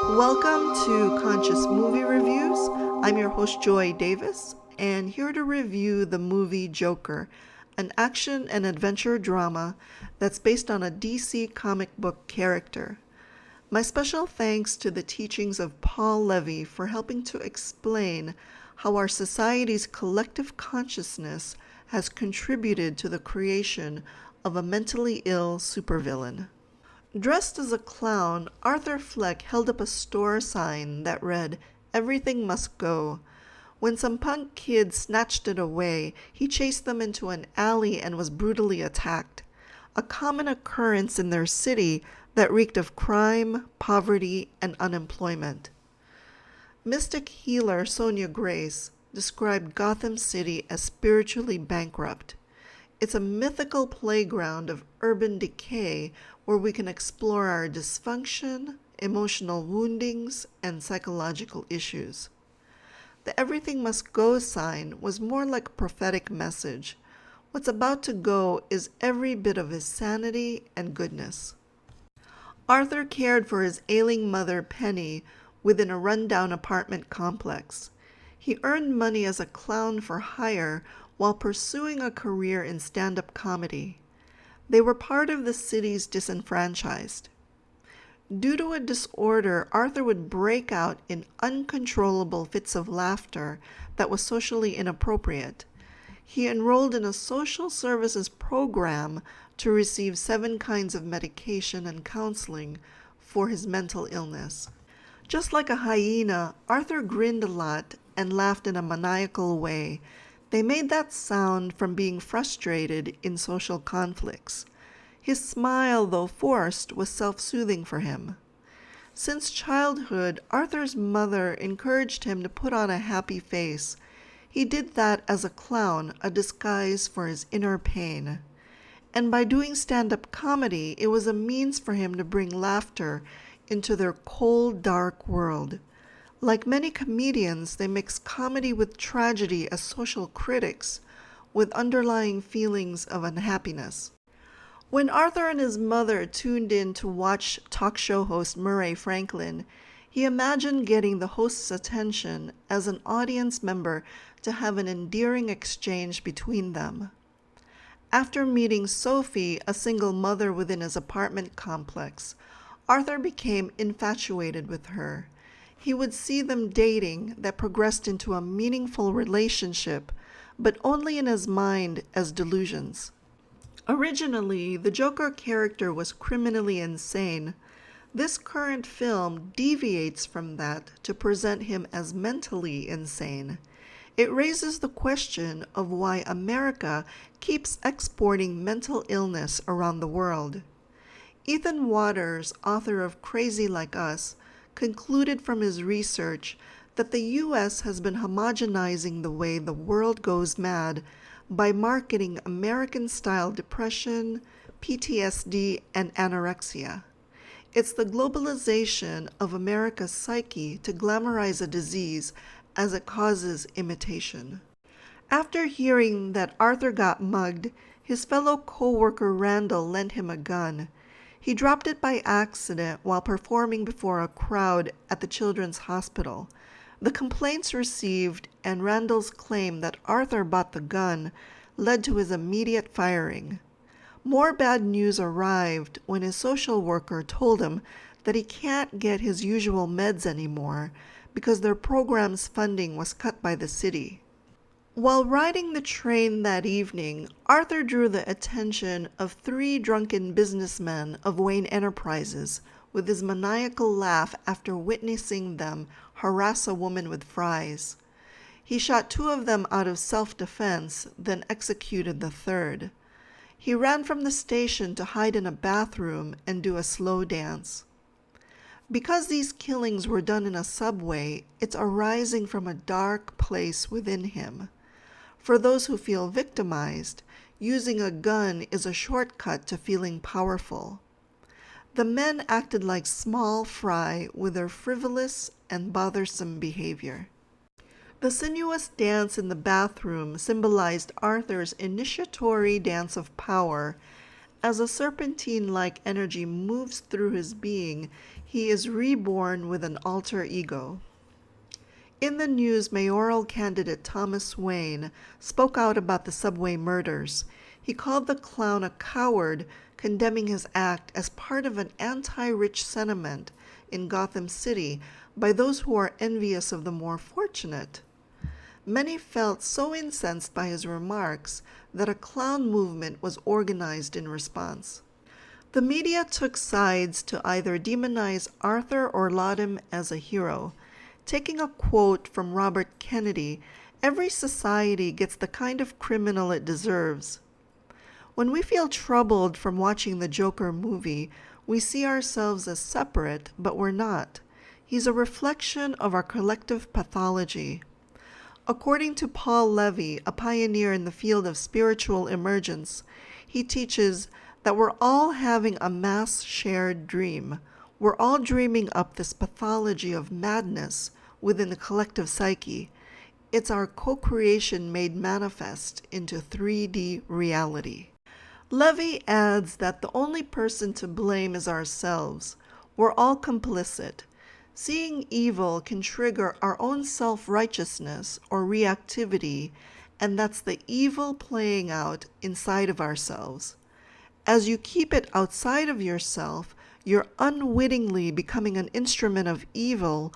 Welcome to Conscious Movie Reviews. I'm your host, Joy Davis, and here to review the movie Joker, an action and adventure drama that's based on a DC comic book character. My special thanks to the teachings of Paul Levy for helping to explain how our society's collective consciousness has contributed to the creation of a mentally ill supervillain. Dressed as a clown, Arthur Fleck held up a store sign that read, "Everything must go." When some punk kids snatched it away, he chased them into an alley and was brutally attacked, a common occurrence in their city that reeked of crime, poverty, and unemployment. Mystic healer Sonia Grace described Gotham City as spiritually bankrupt. It's a mythical playground of urban decay where we can explore our dysfunction, emotional woundings, and psychological issues. The "Everything Must Go" sign was more like a prophetic message. What's about to go is every bit of his sanity and goodness. Arthur cared for his ailing mother, Penny, within a rundown apartment complex. He earned money as a clown for hire while pursuing a career in stand-up comedy. They were part of the city's disenfranchised. Due to a disorder, Arthur would break out in uncontrollable fits of laughter that was socially inappropriate. He enrolled in a social services program to receive 7 kinds of medication and counseling for his mental illness. Just like a hyena, Arthur grinned a lot and laughed in a maniacal way. They made that sound from being frustrated in social conflicts. His smile, though forced, was self-soothing for him. Since childhood, Arthur's mother encouraged him to put on a happy face. He did that as a clown, a disguise for his inner pain. And by doing stand-up comedy, it was a means for him to bring laughter into their cold, dark world. Like many comedians, they mix comedy with tragedy as social critics, with underlying feelings of unhappiness. When Arthur and his mother tuned in to watch talk show host Murray Franklin, he imagined getting the host's attention as an audience member to have an endearing exchange between them. After meeting Sophie, a single mother within his apartment complex, Arthur became infatuated with her. He would see them dating that progressed into a meaningful relationship, but only in his mind as delusions. Originally, the Joker character was criminally insane. This current film deviates from that to present him as mentally insane. It raises the question of why America keeps exporting mental illness around the world. Ethan Waters, author of Crazy Like Us, concluded from his research that the U.S. has been homogenizing the way the world goes mad by marketing American-style depression, PTSD, and anorexia. It's the globalization of America's psyche to glamorize a disease as it causes imitation. After hearing that Arthur got mugged, his fellow co-worker Randall lent him a gun. He dropped it by accident while performing before a crowd at the Children's Hospital. The complaints received and Randall's claim that Arthur bought the gun led to his immediate firing. More bad news arrived when his social worker told him that he can't get his usual meds anymore because their program's funding was cut by the city. While riding the train that evening, Arthur drew the attention of 3 drunken businessmen of Wayne Enterprises with his maniacal laugh after witnessing them harass a woman with fries. He shot 2 of them out of self-defense, then executed the 3rd. He ran from the station to hide in a bathroom and do a slow dance. Because these killings were done in a subway, it's arising from a dark place within him. For those who feel victimized, using a gun is a shortcut to feeling powerful. The men acted like small fry with their frivolous and bothersome behavior. The sinuous dance in the bathroom symbolized Arthur's initiatory dance of power As a serpentine-like energy moves through his being, he is reborn with an alter ego. In the news, mayoral candidate Thomas Wayne spoke out about the subway murders. He called the clown a coward, condemning his act as part of an anti-rich sentiment in Gotham City by those who are envious of the more fortunate. Many felt so incensed by his remarks that a clown movement was organized in response. The media took sides to either demonize Arthur or laud him as a hero. Taking a quote from Robert Kennedy, every society gets the kind of criminal it deserves. When we feel troubled from watching the Joker movie, we see ourselves as separate, but we're not. He's a reflection of our collective pathology. According to Paul Levy, a pioneer in the field of spiritual emergence, he teaches that we're all having a mass shared dream. We're all dreaming up this pathology of madness within the collective psyche. It's our co-creation made manifest into 3D reality. Levy adds that the only person to blame is ourselves. We're all complicit. Seeing evil can trigger our own self-righteousness or reactivity, and that's the evil playing out inside of ourselves. As you keep it outside of yourself, you're unwittingly becoming an instrument of evil,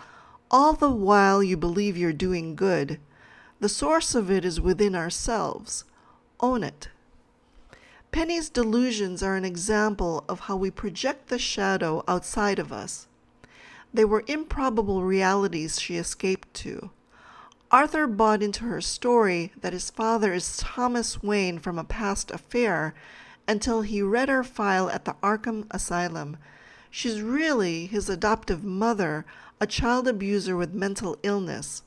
all the while you believe you're doing good. The source of it is within ourselves. Own it. Penny's delusions are an example of how we project the shadow outside of us. They were improbable realities she escaped to. Arthur bought into her story that his father is Thomas Wayne from a past affair until he read her file at the Arkham Asylum. She's really his adoptive mother, a child abuser with mental illness.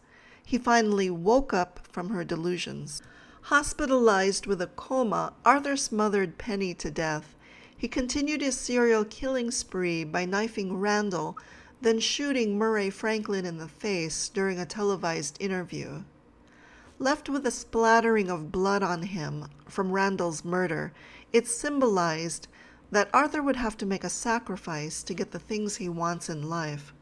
He finally woke up from her delusions. Hospitalized with a coma, Arthur smothered Penny to death. He continued his serial killing spree by knifing Randall, then shooting Murray Franklin in the face during a televised interview. Left with a splattering of blood on him from Randall's murder, it symbolized that Arthur would have to make a sacrifice to get the things he wants in life.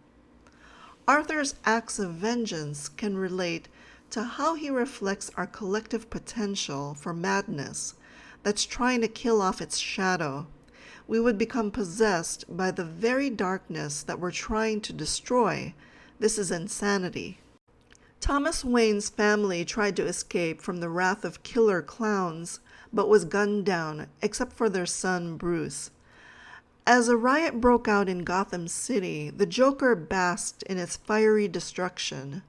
Arthur's acts of vengeance can relate to how he reflects our collective potential for madness that's trying to kill off its shadow. We would become possessed by the very darkness that we're trying to destroy. This is insanity. Thomas Wayne's family tried to escape from the wrath of killer clowns, but was gunned down, except for their son Bruce. As a riot broke out in Gotham City, the Joker basked in its fiery destruction.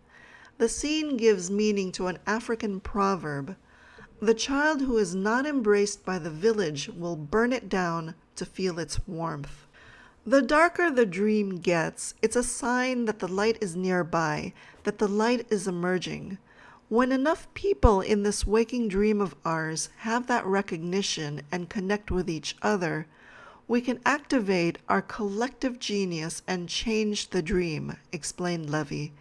The scene gives meaning to an African proverb: the child who is not embraced by the village will burn it down to feel its warmth. The darker the dream gets, it's a sign that the light is nearby, that the light is emerging. When enough people in this waking dream of ours have that recognition and connect with each other, we can activate our collective genius and change the dream, explained Levy.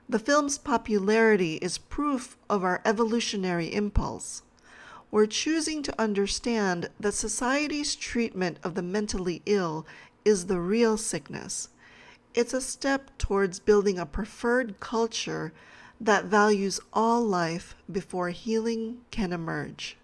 The film's popularity is proof of our evolutionary impulse. We're choosing to understand that society's treatment of the mentally ill is the real sickness. It's a step towards building a preferred culture that values all life before healing can emerge.